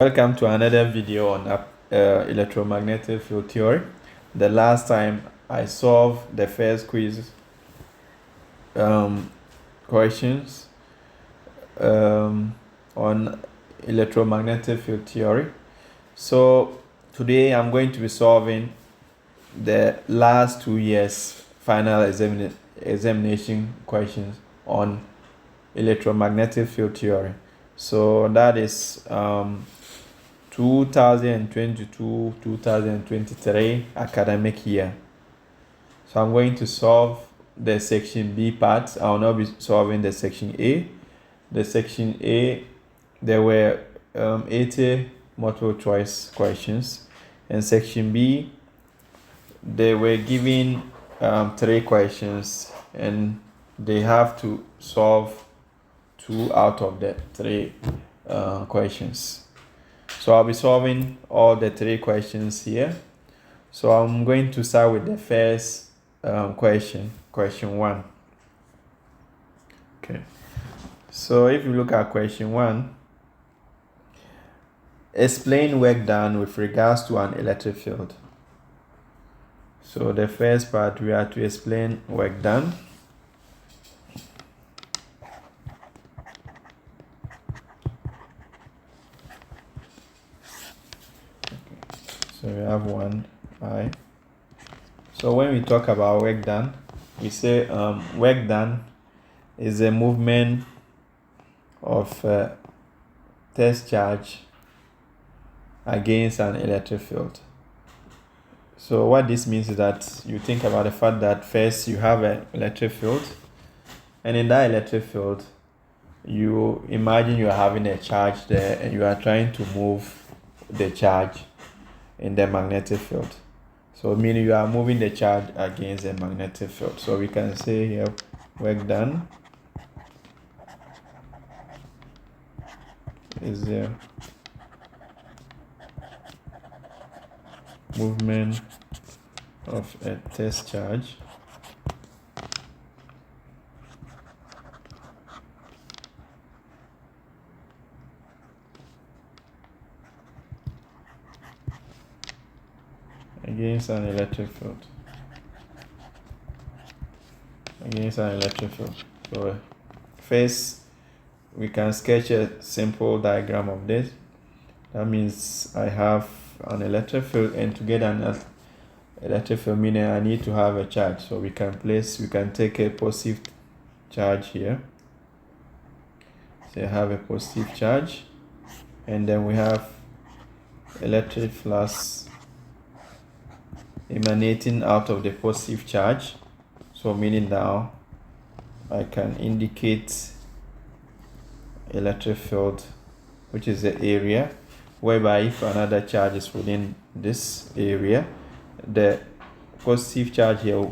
Welcome to another video on electromagnetic field theory. The last time I solved the first quiz questions on electromagnetic field theory. So today I'm going to be solving the last 2 years final examination questions on electromagnetic field theory. So that is 2022-2023 academic year. So I'm going to solve the section B part. I will not be solving the section A. The section A, there were 80 multiple choice questions, and section B, they were given 3 questions, and they have to solve 2 out of the 3 questions. So I'll be solving all the 3 questions here. So I'm going to start with the first question 1. Okay. So if you look at question 1, explain work done with regards to an electric field. So the first part, we have to explain work done. So we have 1I. So when we talk about work done, we say work done is a movement of test charge against an electric field. So what this means is that you think about the fact that first you have an electric field, and in that electric field, you imagine you are having a charge there and you are trying to move the charge in the magnetic field. So meaning you are moving the charge against the magnetic field. So we can say here work done is the movement of a test charge against an electric field. So first we can sketch a simple diagram of this. That means I have an electric field, and to get an electric field, meaning I need to have a charge. So we can take a positive charge here. So I have a positive charge, and then we have electric flux emanating out of the positive charge. So meaning now I can indicate electric field, which is the area, whereby if another charge is within this area, the positive charge here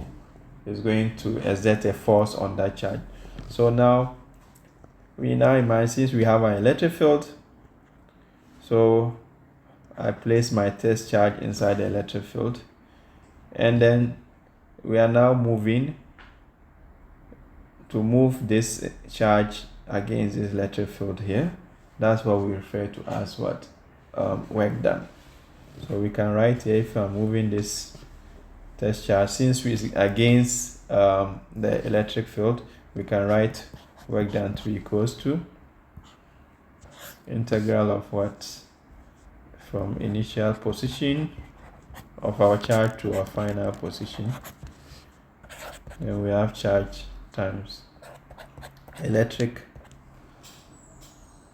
is going to exert a force on that charge. So now we imagine, since we have an electric field, so I place my test charge inside the electric field, and then we are now moving to move this charge against this electric field here. That's what we refer to as what work done. So we can write here, if I'm moving this test charge, since we is against the electric field, we can write work done to equals to integral of what, from initial position of our charge to our final position. Then we have charge times electric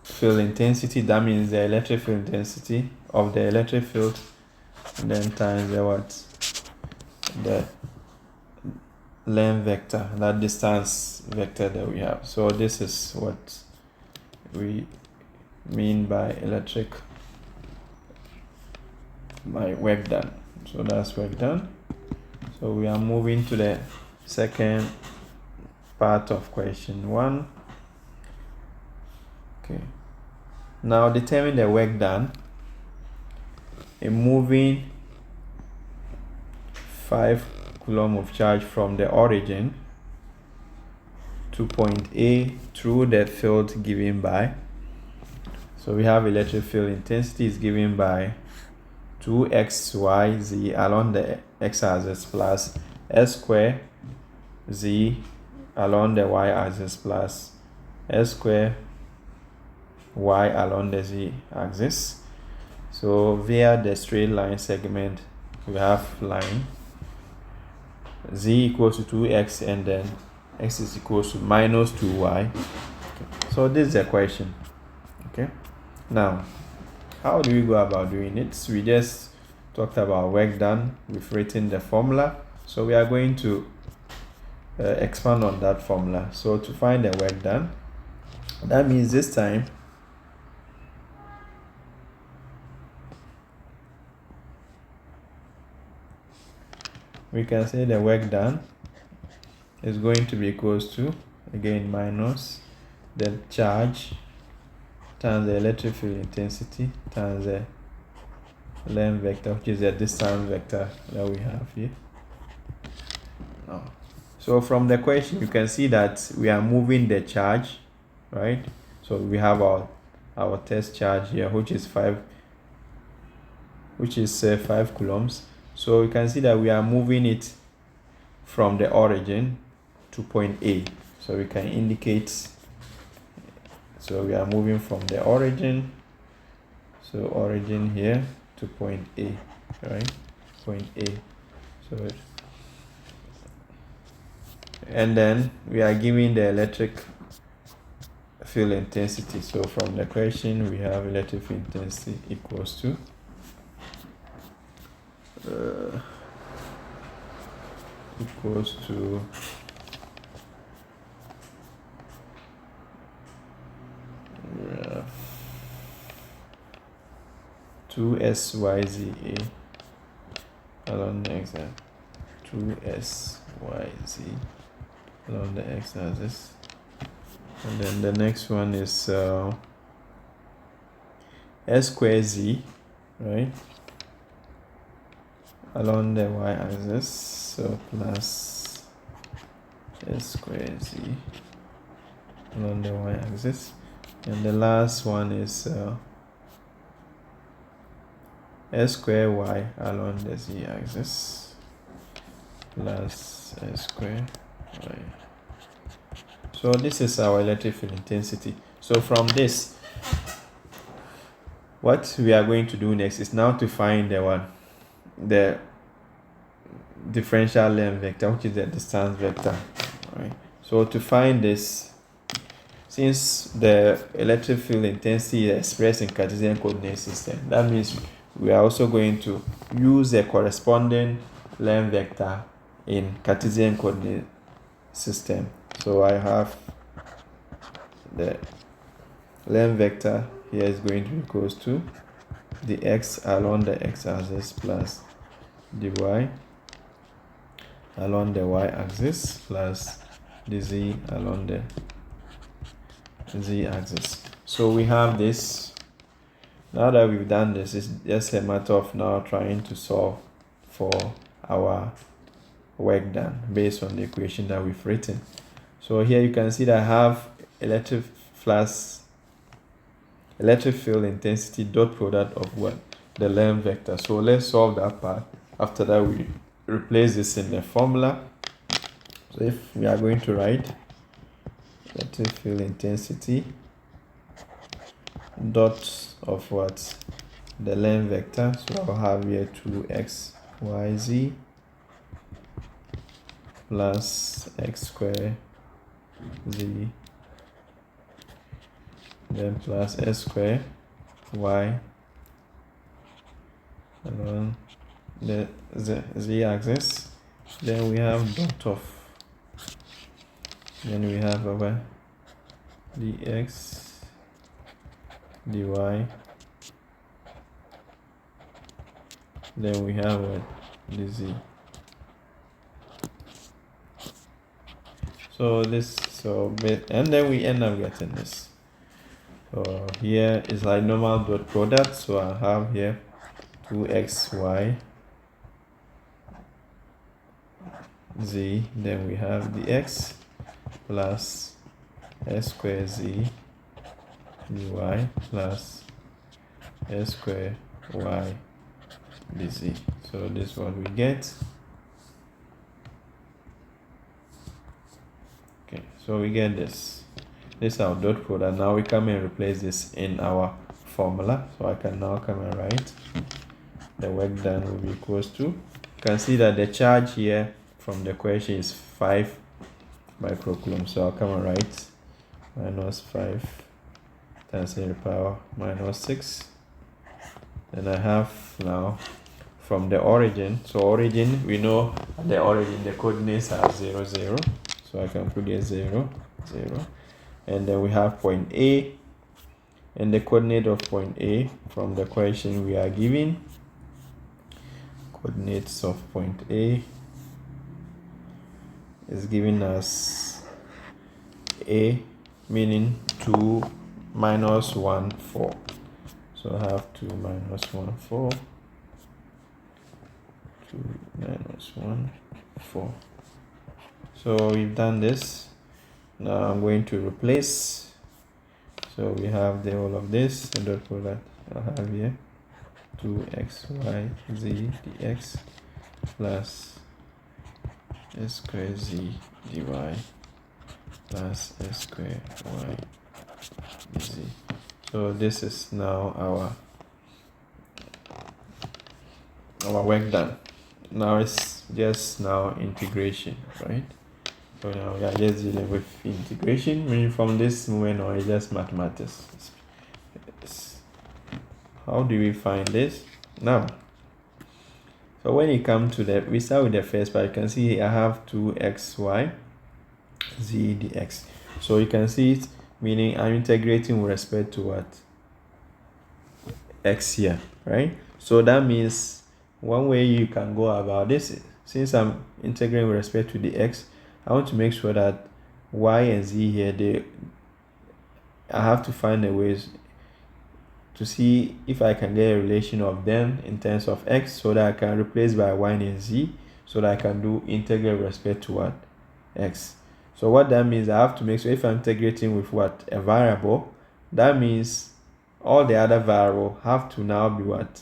field intensity. That means the electric field intensity of the electric field, and then times the length vector, that distance vector that we have. So this is what we mean by my work done. So that's work done. So we are moving to the second part of question 1. Okay. Now determine the work done in moving 5 coulomb of charge from the origin to point A through the field given by. So we have electric field intensity is given by 2xyz along the x-axis plus s square z along the y-axis plus s square y along the z-axis. So via the straight line segment, we have line z equals to 2x and then x is equals to minus 2y. So this is the question. Okay, now how do we go about doing it? We just talked about work done. We've written the formula, so we are going to expand on that formula. So to find the work done, that means this time we can say the work done is going to be equals to, again, minus the charge times the electric field intensity times the length vector, which is the distance vector that we have here. So from the question, you can see that we are moving the charge, right? So we have our test charge here, which is 5 coulombs. So you can see that we are moving it from the origin to point A. So we can indicate, so we are moving from the origin, so origin here to point A, right? Point A. So and then we are giving the electric field intensity. So from the question, we have electric field intensity equals to equals to 2SYZA along the x-axis, 2SYZ along the x-axis, and then the next one is S square Z, right, along the y-axis, so plus S square Z along the y-axis, and the last one is S square Y along the z-axis plus S square Y. So this is our electric field intensity. So from this, what we are going to do next is now to find the differential length vector, which is the distance vector. Right. So to find this, since the electric field intensity is expressed in Cartesian coordinate system, that means we are also going to use a corresponding length vector in Cartesian coordinate system. So I have the length vector here is going to be equals to the x along the x-axis plus the y along the y-axis plus the z along the z-axis. So we have this. Now that we've done this, it's just a matter of now trying to solve for our work done based on the equation that we've written. So here you can see that I have electric field intensity dot product of what? The length vector. So let's solve that part. After that, we replace this in the formula. So if we are going to write electric field intensity dot of what? The length vector. So I'll have here 2xyz plus x square z, then plus s square y along the z-axis. Then we have dot of, then we have over dx dy, then we have dz. And then we end up getting this. So here is like normal dot product. So I have here 2xy z, then we have dx plus s square z dy plus s square y dz. So this is what we get. Okay, so we get this. This is our dot product. Now we come and replace this in our formula. So I can now come and write the work done will be equals to, you can see that the charge here from the equation is 5 microcoulomb. So I'll come and write minus 5 times 10 to the power minus 6. Then I have now from the origin. So origin, we know at the origin the coordinates are 0, 0. So I can put here 0, 0. And then we have point A. And the coordinate of point A from the equation we are given. Coordinates of point A is giving us A, meaning 2 minus 1 4. So I have 2 minus 1 4, 2 minus 1 4. So we've done this. Now I'm going to replace. So we have the whole of this, the dot product I have here, 2xy z dx plus s square z dy plus s square y dz. So this is now our work done. Now it's just now integration, right? So now we are just dealing with integration, meaning from this moment on it's just mathematics. How do we find this? Now, so when you come to we start with the first part. You can see I have 2xy z dx. So you can see it, meaning I'm integrating with respect to what? X here, right? So that means one way you can go about this, since I'm integrating with respect to the x, I want to make sure that y and z here, I have to find a way to see if I can get a relation of them in terms of x, so that I can replace by y and z, so that I can do integral with respect to what? X. So what that means, I have to make sure if I'm integrating with what? A variable, that means all the other variables have to now be what?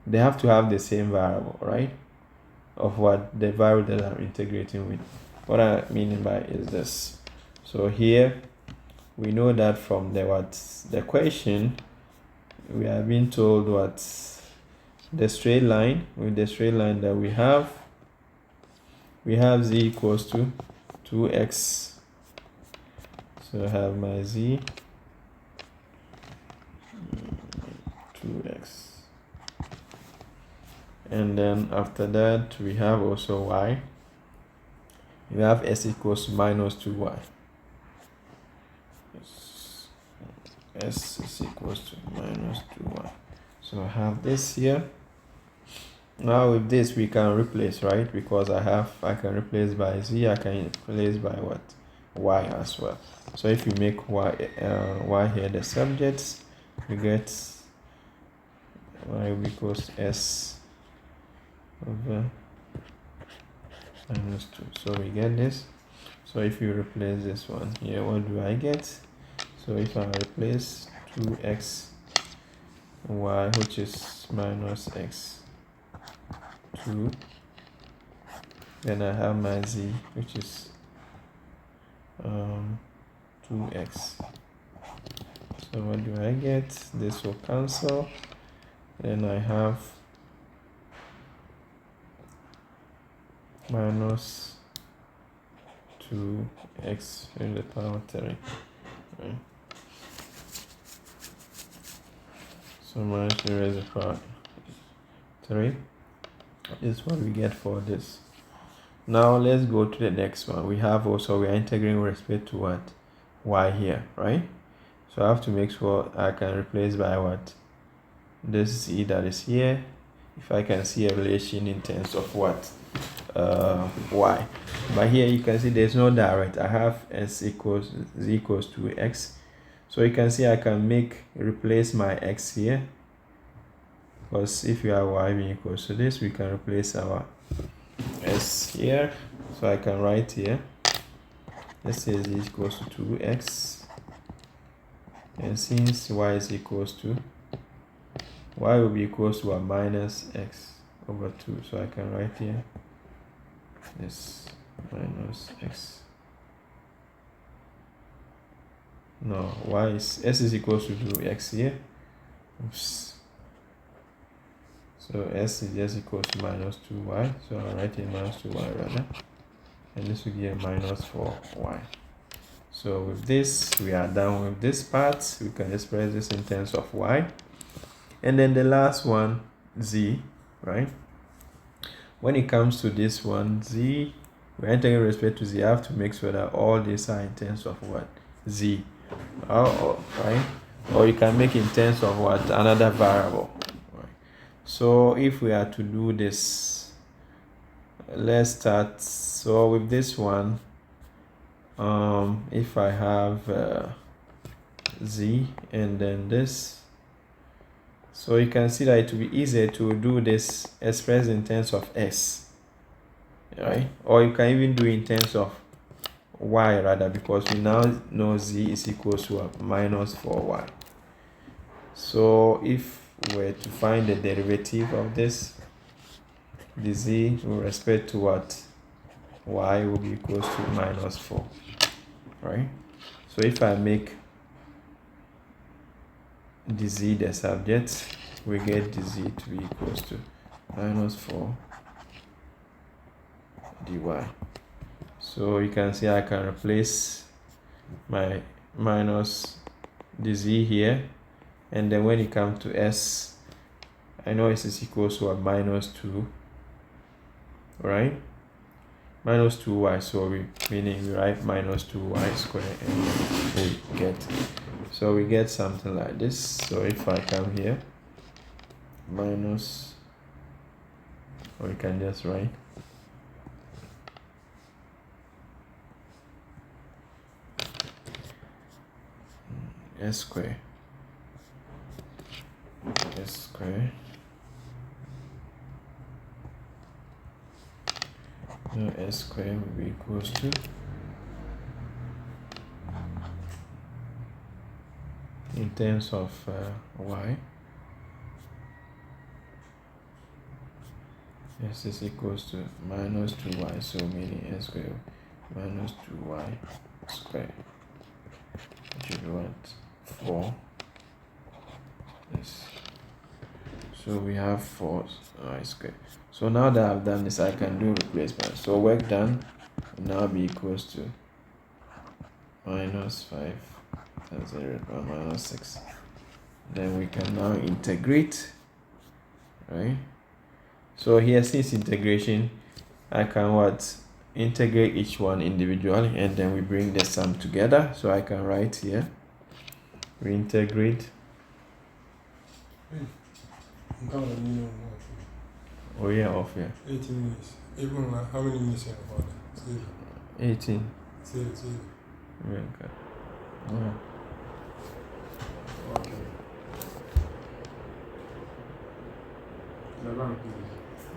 They have to have the same variable, right? Of what? The variable that I'm integrating with. What I mean by is this. So here we know that from the equation, we are being told what the straight line, with the straight line that we have z equals to 2x. So I have my z 2x, and then after that we have also y. We have s equals to minus 2y. S is equals to minus 2y. So I have this here. Now with this we can replace, right? Because I can replace by z, I can replace by what? Y as well. So if you make y here the subjects, we get y equals s over minus 2. So we get this. So if you replace this one here, what do I get? So if I replace 2x y, which is minus x 2, then I have my z, which is 2x. So what do I get? This will cancel. Then I have minus 2x in the power 3. Right? So minus 3 raised to the power 3 is what we get for this. Now let's go to the next one. We are integrating with respect to what? Y here, right? So I have to make sure I can replace by what? This z that is here. If I can see a relation in terms of what? Y. But here you can see there's no direct. I have z equals to x. So you can see I can replace my x here. Because if you have y being equals to this, we can replace our s here. So I can write here, let's say z equals to 2x. And since y is equals to y will be equals to a minus x over 2. So I can write here this minus x. No, y is s is equals to 2x here. Oops. So s is just equals to minus 2y. So I'll write it minus 2y rather. And this will give minus 4y. So with this, we are done with this part. We can express this in terms of y. And then the last one, z, right? When it comes to this one, z, we're entering with respect to z. I have to make sure that all these are in terms of what? Z. Right? Or you can make in terms of what? Another variable. Right? So if we are to do this, let's start. So with this one, if I have z and then this, so you can see that it will be easier to do this expressed in terms of s, right? Or you can even do in terms of y rather, because we now know z is equal to a minus 4y. So if we were to find the derivative of this, the z with respect to what? Y will be equals to minus 4, right? So if I make the z the subject, we get the z to be equals to minus 4 dy. So you can see I can replace my minus the z here, and then when it comes to s, I know s is equals to a minus 2, right? Minus 2y, so meaning we write minus 2y squared, and we get, so we get something like this. So if I come here, minus, or we can just write s squared, now s squared will be equals to in terms of y, s is equals to minus 2y, so meaning s squared minus 2y squared, which is what? 4. Yes. So we have 4y squared. So now that I've done this, I can do replacement. So work done will now be equals to minus 5 times 0 minus 6. Then we can now integrate, right? So here, since integration, I can what? Integrate each one individually, and then we bring the sum together. So I can write here, we integrate. Oh yeah, off here. 18 minutes. Even like how many minutes you have about 18. See. Okay. Oh. Okay.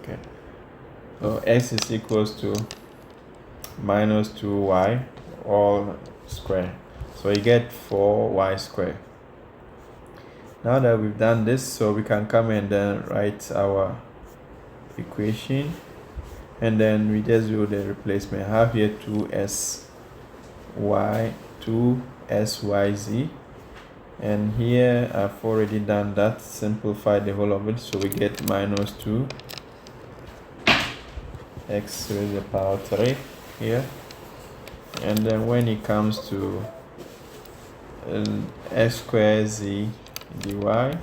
Okay. So x is equals to minus 2y all square. So you get 4y squared. Now that we've done this, so we can come and then write our equation, and then we just do the replacement. I have here 2syz, and here I've already done that, simplify the whole of it, so we get minus 2 x raised to the power 3 here, and then when it comes to x squared z dy,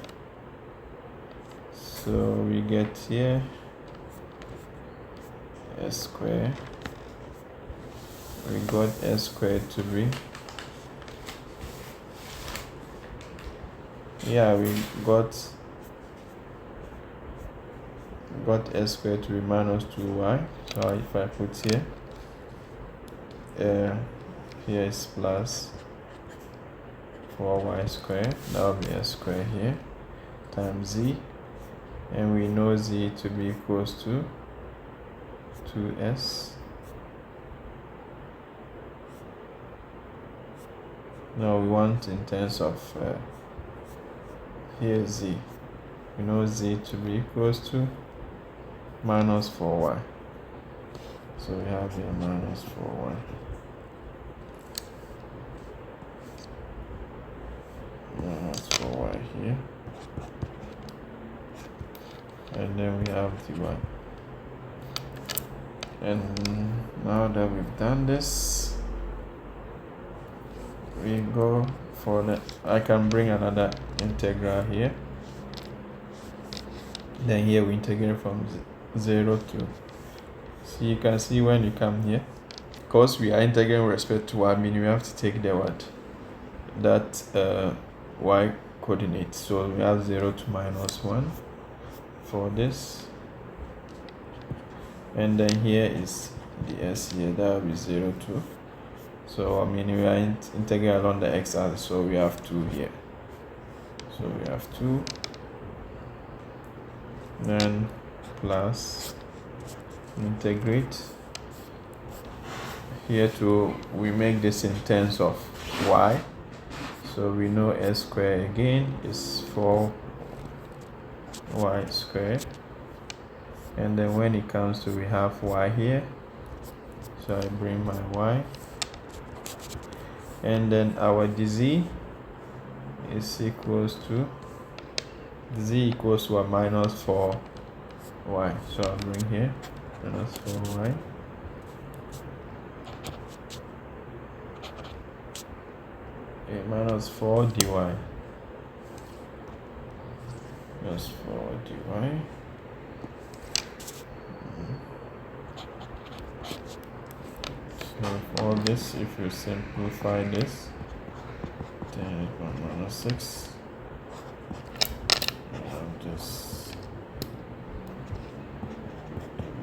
so we get here s squared, we got s squared to be, we got s squared to be minus 2y. So if I put here is plus 4y squared, that will be s squared here, times z, and we know z to be equals to 2s. Now we want in terms of here z, we know z to be equals to minus 4y. So we have here minus 4y. Minus 4y here. And then we have dy. And now that we've done this, we go for the, I can bring another integral here. Then here we integrate from 0 to, so you can see when you come here, because we are integrating with respect to y, meaning we have to take the what? That y coordinate. So we have 0 to minus 1 for this. And then here is the s here, that will be 0 to. So I mean we are integrating along the x-axis, so we have 2 here. So we have 2. Then plus integrate here to, we make this in terms of y. So we know s squared again is 4y squared. And then when it comes to, we have y here, so I bring my y, and then our dz is equals to, z equals to a minus 4y, so I'll bring here minus 4y, minus 4 dy, minus 4 dy. So for this, if you simplify this, then it will minus 6. I'll just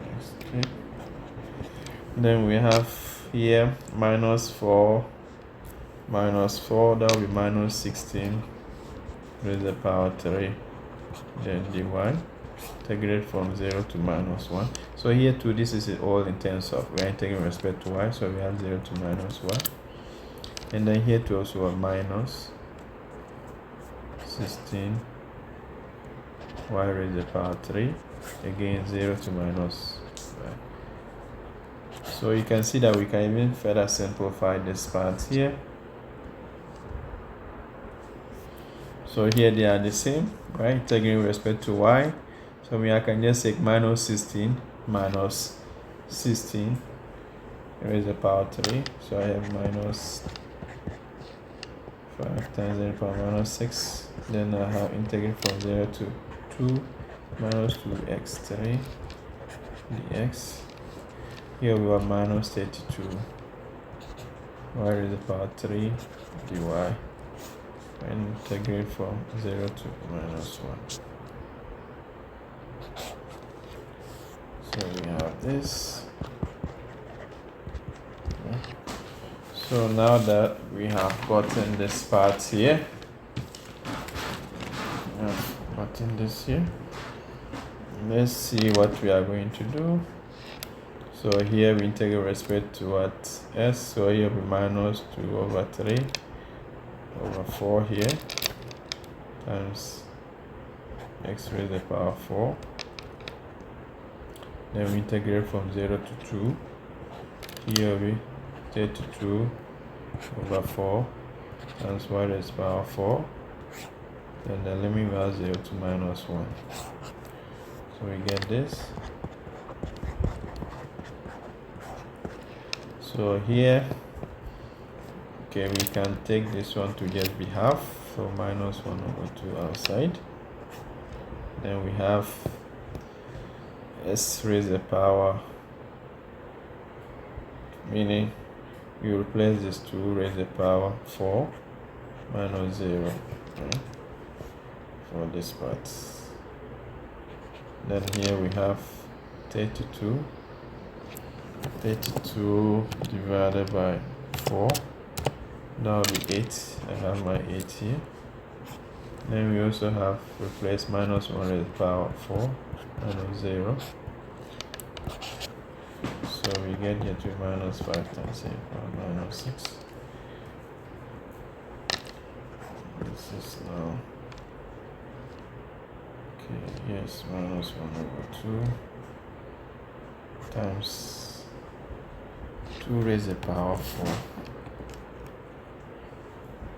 next click. Then we have here minus 4, that will be minus 16 raised to the power 3, then dy, integrate from 0 to minus 1. So here too, this is all in terms of, we are integrating respect to y, so we have 0 to minus 1. And then here too also a minus 16 y raised to the power 3, again 0 to minus 1. So you can see that we can even further simplify this part here. So here they are the same, right? Integrating with respect to y. So I can just take minus 16 raised to the power 3. So I have minus 5 times 10 power minus 6. Then I have integrate from 0 to 2 minus 2x3 dx. Here we have minus 32 y raised to the power 3 dy, and integrate from 0 to minus 1. So we have this. So now that we have gotten this part here, let's see what we are going to do. So here we integrate respect to what? S. So here will be minus 2 over 3 over 4 here times x raised to the power 4. Then we integrate from 0 to 2. Here we 32 over 4 times y raised to the power 4. Then the limit was 0 to minus 1. So we get this. So here, okay, we can take this one to just be half, so minus 1 over 2 outside. Then we have s raised to the power, meaning we replace this 2 raised to the power 4 minus 0, right, for this part. Then here we have 32 divided by 4, that will be 8. I have my 8 here. Then we also have replace minus 1 raised to the power 4 minus 0. So we get here to minus 5 times 8 power minus 6. This is now, yes, minus 1/2 times 2 raised to the power 4.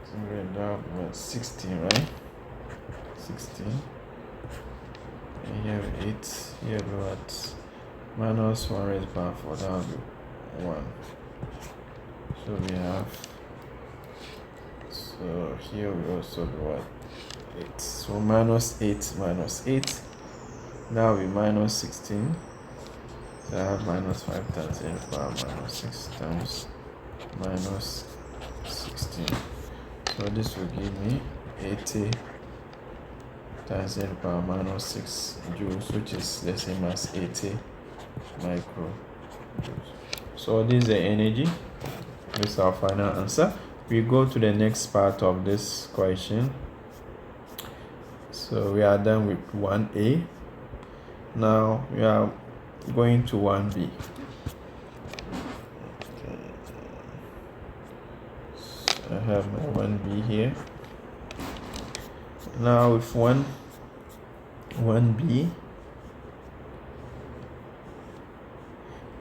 So that was 16, right? 16. And here 8. Here we got minus 1 raised to the power 4. That will be 1. So we have. So here we also do what? 8. So minus 8 minus 8. That will be minus 16. So I have minus 5 times 10 to the power minus 6 times minus 16. So this will give me 80 times 10 to the power minus 6 joules, which is the same as 80 micro joules. So this is the energy. This is our final answer. We go to the next part of this question. So we are done with 1A. Now we are going to 1B. So I have my 1B here. Now with 1B,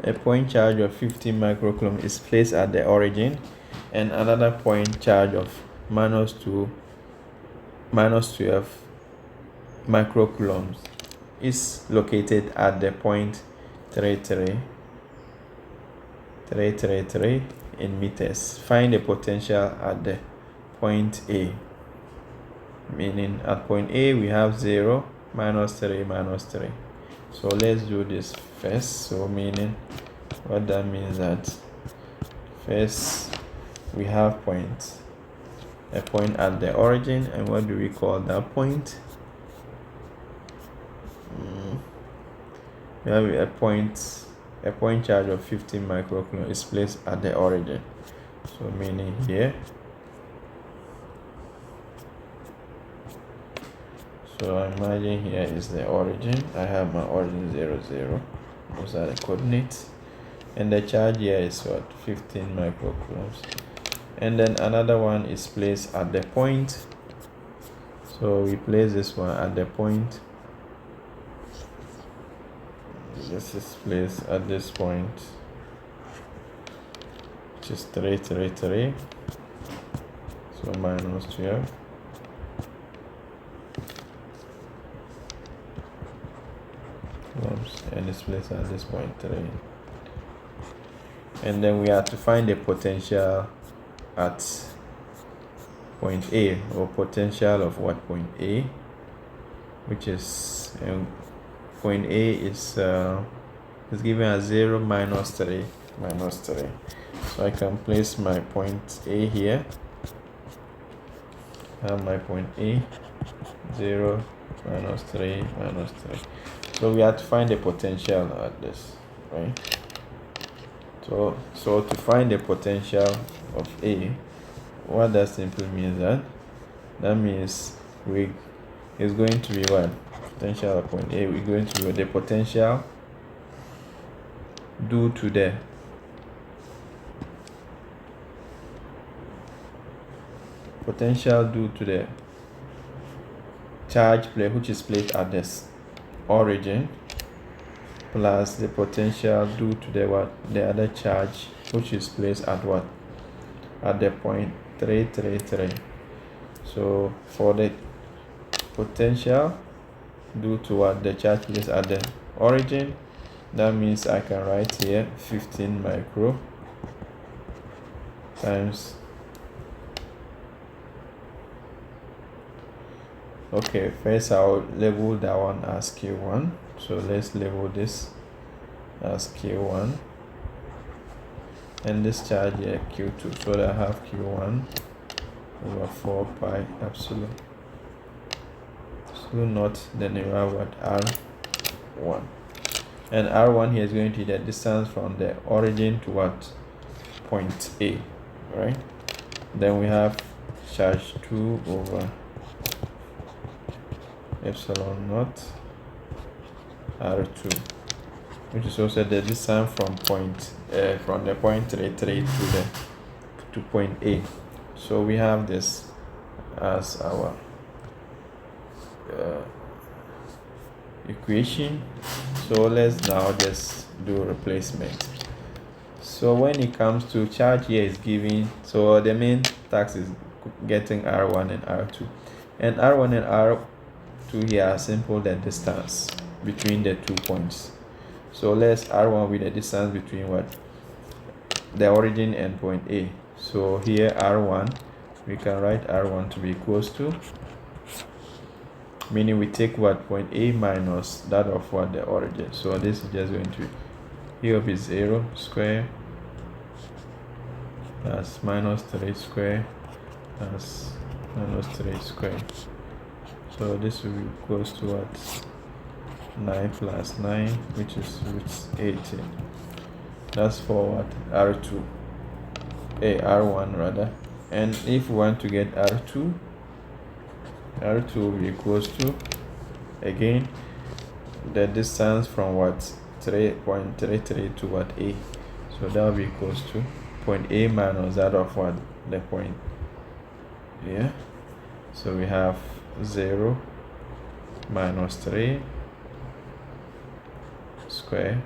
a point charge of 50 microcoulomb is placed at the origin, and another point charge of minus 12 microcoulombs is located at the point 333 in meters. Find the potential at the point A. Meaning at point A we have 0, minus 3, minus 3. So let's do this first. So meaning what that means that first we have a point at the origin, and what do we call that point? We have a point charge of 50 microcoulomb is placed at the origin. So meaning here. So I imagine here is the origin. I have my origin 0, 0. Those are the coordinates. And the charge here is what? 15 microcoulombs. And then another one is placed at the point. So we place this one at the point. This is placed at this point, which is 333. So minus 12. And it's placed at this point 3. And then we have to find the potential at point A, or potential of what? Point A, which is point A is given as 0, minus 3, minus 3. So I can place my point A here. I have my point A, 0, minus 3, minus 3. So we have to find the potential at this, right? So to find the potential of A, what that simply means that means is going to be what? Potential of point A, we're going to be the potential due to the charge plate which is placed at this origin, plus the potential due to the other charge which is placed at what? At the point 333. So for the potential due to what? The charge placed at the origin, that means I can write here 15 micro times. Okay, first I'll label that one as Q1. So let's label this as Q1, and this charge here Q2. So that I have Q1 over 4 pi epsilon naught. Then you have what? R1. And R1 here is going to be the distance from the origin to what? Point A, right? Then we have charge 2 over epsilon naught R2, which is also the distance from the point 33 to point A. So we have this as our equation. So let's now just do replacement. So when it comes to charge here is given, so the main task is getting R1 and R2, and R1 and R2 here are simple, the distance between the 2 points. So let's R1 with the distance between what, the origin and point A. So here R1, we can write R1 to be equals to, meaning we take what, point A minus that of what, the origin. So this is just going to be, here will be 0 square plus minus 3 square plus minus 3 square. So this will be equals to what, 9 plus 9, which is 18. That's for what, R2, R1 rather. And if we want to get R2 will be equals to, again, the distance from what, 3.33 to what, A. So that will be equals to point A minus that of what, the point here. So we have 0 minus 3 square,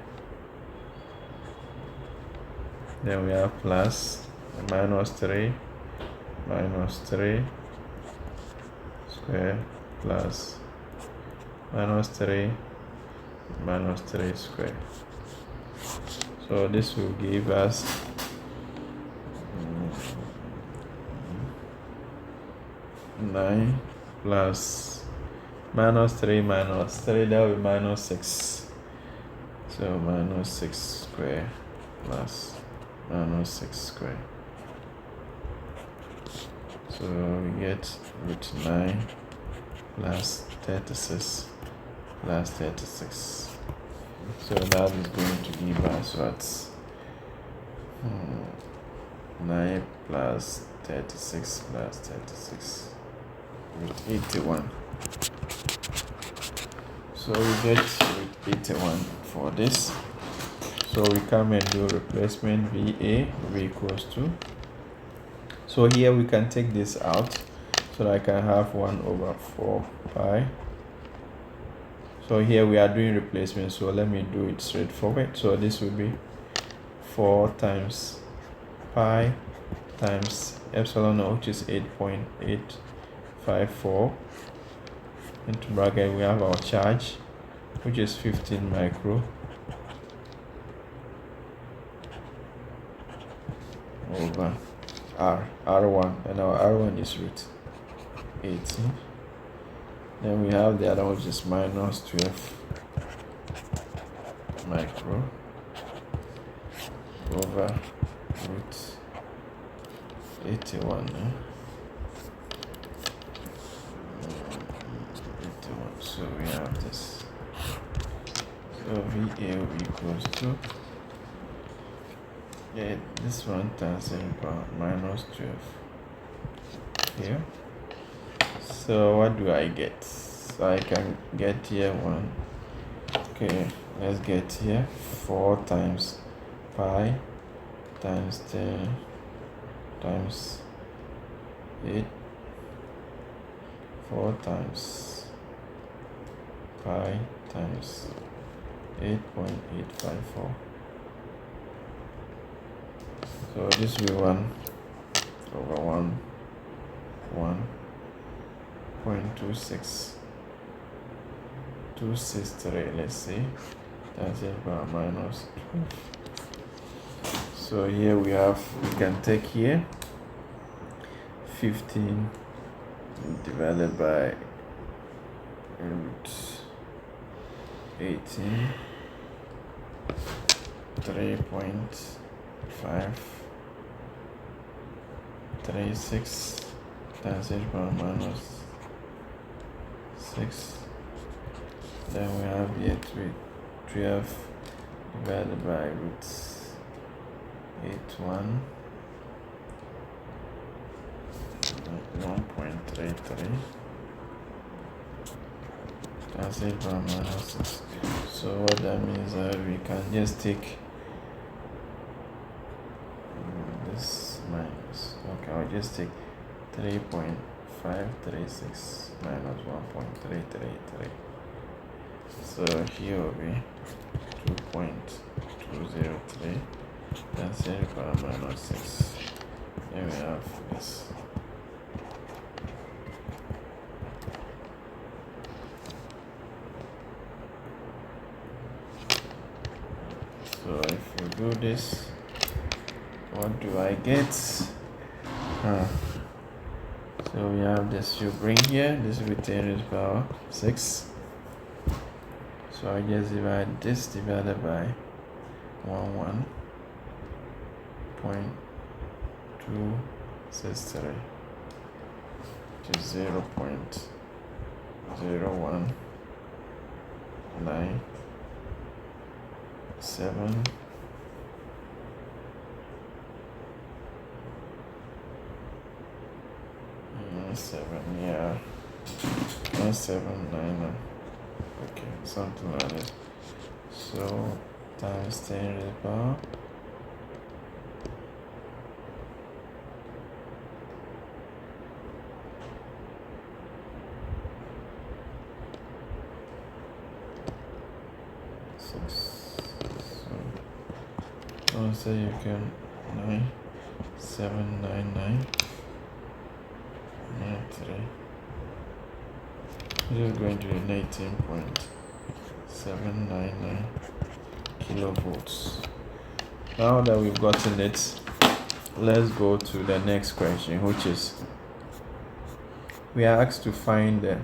then we have plus minus 3 square plus minus 3 square. So this will give us 9 plus minus 3 minus 3, that will be minus 6. So minus 6 square plus minus 6 square. So we get root 9 plus 36 plus 36. So that is going to give us what, 9 plus 36 plus 36, root 81. So we get root 81 for this. So we come and do replacement. VA will be equals to, so here we can take this out, so that I can have 1 over 4 pi. So here we are doing replacement, so let me do it straightforward. So this will be 4 times pi times epsilon naught, which is 8.854, into bracket we have our charge, which is 15 micro, over R1, and our R1 is root 18. Then we have the other one, which is minus 12 micro over root 81. 81. So we have this. So VA will be equals to, this one times 10 power minus 12 here. So what do I get? So I can get here 1. Okay, let's get here 4 times pi times 10 times 8, 4 times pi times 8.854. So this will be 1 over 1.263, let's see, that's it, by minus 12. So here we can take here 15 divided by root 18, 3.536, that's it, by minus 6. Then we have here 12 divided by root 81, 1.33. That's it, by minus 6. So what that means that we can just take this minus, okay, I'll just take 3.536 minus 1.333. So here will be 2.203 times 10 to the power minus 6. Then we have this. So if we do this, what do I get? So we have this, you bring here, this will be 10 to the power 6. So I just divide this divided by 11.263, which is 0.0197 7, 1799. Okay, something like that. So times 10 to the power six. So I'll say you can 9799. 3. This is going to be 19.799 kilovolts. Now that we've gotten it, let's go to the next question, which is we are asked to find the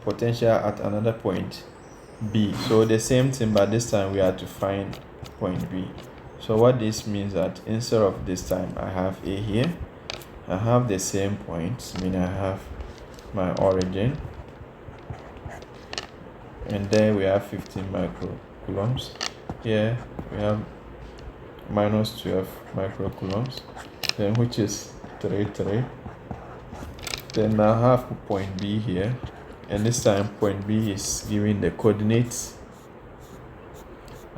potential at another point B. So the same thing, but this time we have to find point B. So what this means that instead of this time I have A here, I have the same points, meaning I have my origin, and then we have 15 microcoulombs. Here we have minus 12 microcoulombs, then which is 3. Then I have point B here, and this time point B is giving the coordinates.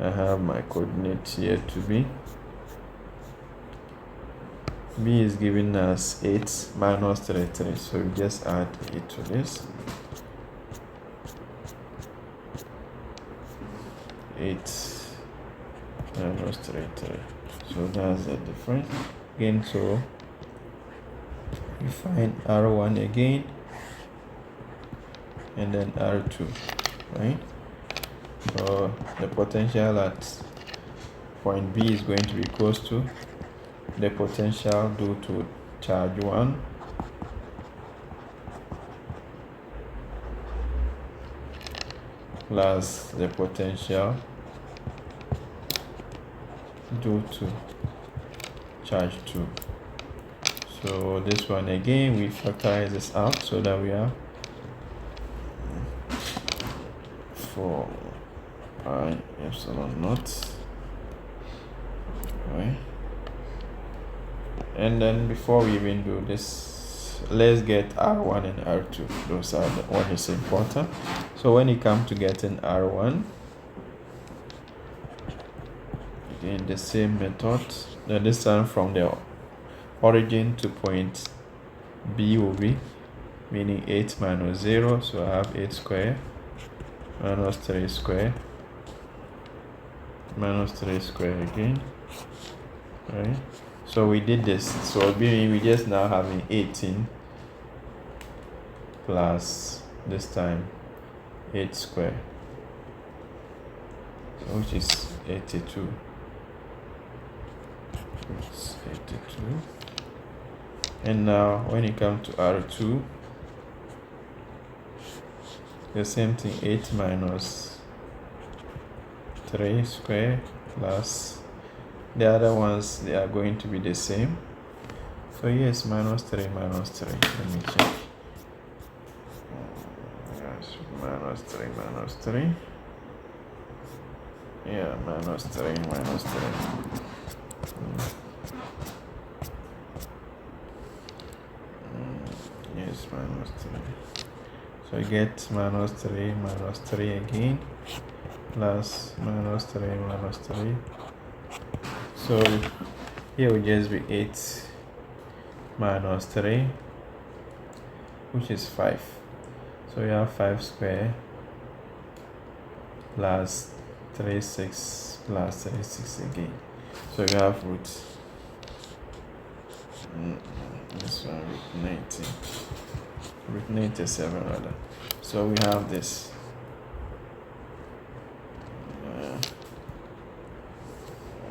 I have my coordinate here to be. B is giving us 8 minus 3, so we just add 8 to this. 8 minus 3. So that's the difference. Again, so we find R1 again, and then R2, right? So the potential at point B is going to be equals to the potential due to charge 1 plus the potential due to charge 2. So this one again, we factorize this out so that we have 4 pi epsilon naught, right? And then before we even do this, let's get R1 and R2. Those are the one is important. So when it comes to getting R1, again the same method. Then this time from the origin to point B will be meaning 8 minus 0. So I have 8 square minus 3 square minus 3 square again, right? So we did this, so we just now having 18 plus this time 8 square, which is 82. It's 82. And now when it comes to R2, the same thing, 8 minus 3 square plus the other ones, they are going to be the same. So yes, minus 3 minus 3. Let me check. Yes, minus 3 minus 3. Yeah, minus 3 minus 3. Yes, minus 3. So I get minus 3 again plus minus 3 minus 3. So here will just be 8 minus 3 which is 5. So we have 5 square plus 36 plus 36 again. So we have root. This one root 90. Root 97 rather. So we have this.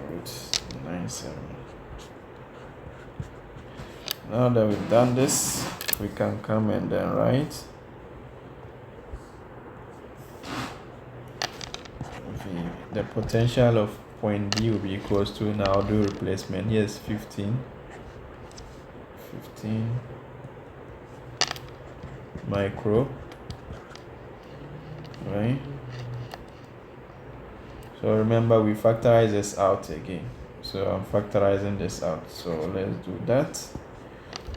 Root 97. Now that we've done this, we can come and then write the potential of point B will be equals to, now do replacement. Here's 15 micro, right? So remember, we factorize this out again. So I'm factorizing this out. So let's do that.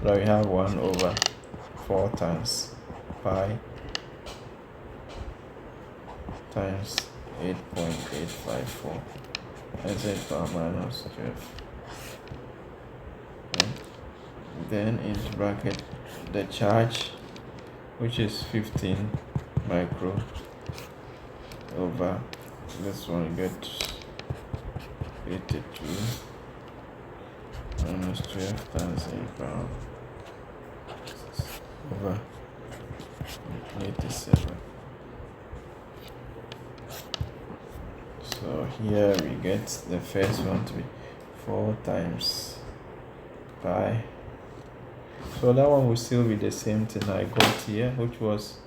Now we have 1 over 4 times pi times 8.854. That's 8 power minus 12. Okay. Then into bracket the charge, which is 15 micro over this one, you get 82 minus 12 times 8 power over 87. So here we get the first one to be 4 times pi. So that one will still be the same thing I got here, which was,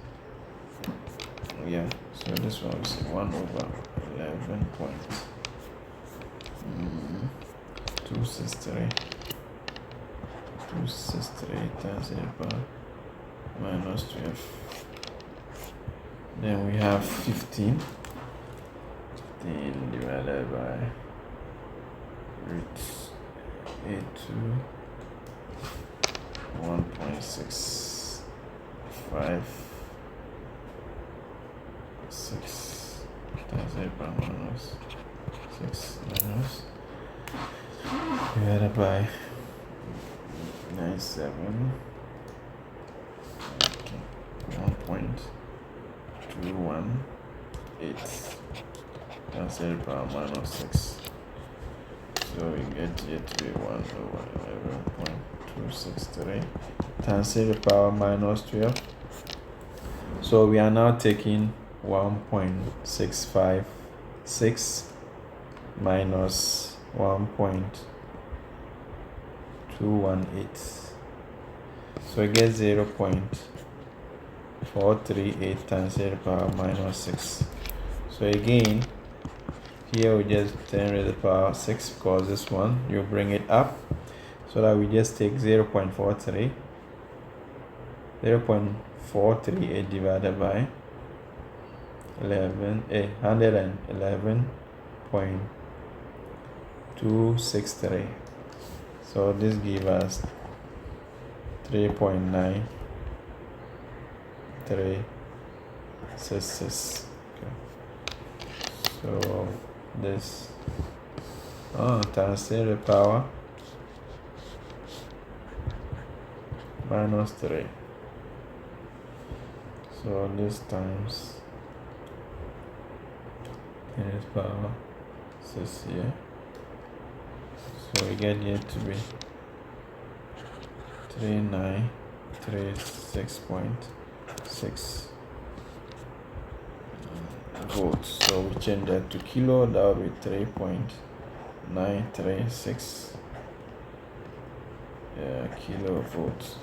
yeah, so this one is 1 over 11.263 times 8 power minus 12. Then we have 15 divided by root 82 1.656 times 8 power minus 6 minus divided by 97 1.218 times 8 power minus 6. So we get here to be 1 over 11.263 times 8 power minus 12. So we are now taking 1.656 minus 1.218. So we get 0.438 times 8 power minus 6. So again, here we just 10 raised to the power 6, because this one you bring it up, so that we just take 0.438 divided by 111.263. So this gives us 3.9366. Okay. So this times 10 to the power minus 3. So this times 10 to the power 6 here. So we get here to be 3936.6 volts. So we change that to kilo, that will be 3.936 kilovolts.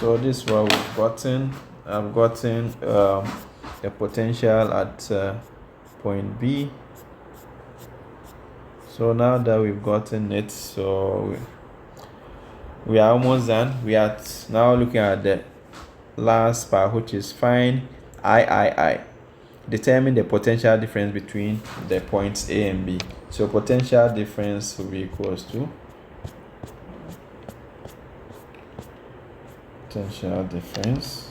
So this is what we've gotten. I've gotten a potential at point B. So now that we've gotten it, so we are almost done. We are now looking at the last part, which is find I. Determine the potential difference between the points A and B. So potential difference will be equals to potential difference,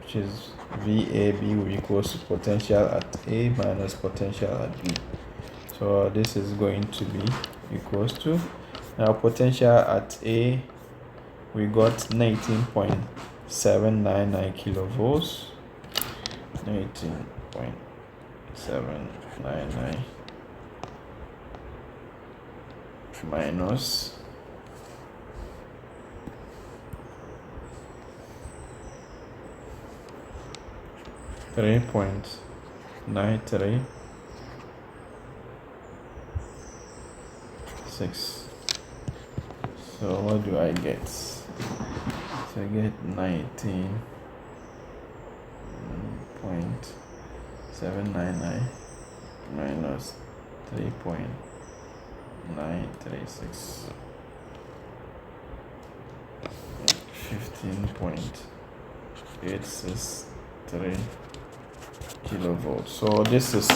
which is VAB, will be equals to potential at A minus potential at B. So this is going to be equals to, now potential at A we got 19.799 kilovolts. 19.799 minus 3.936. So what do I get? So I get 19.799 minus 3.936. 15.863 kilovolts. So this is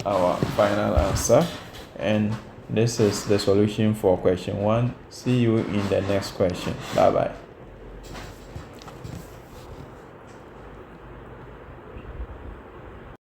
our final answer, and this is the solution for question 1. See you in the next question. Bye bye.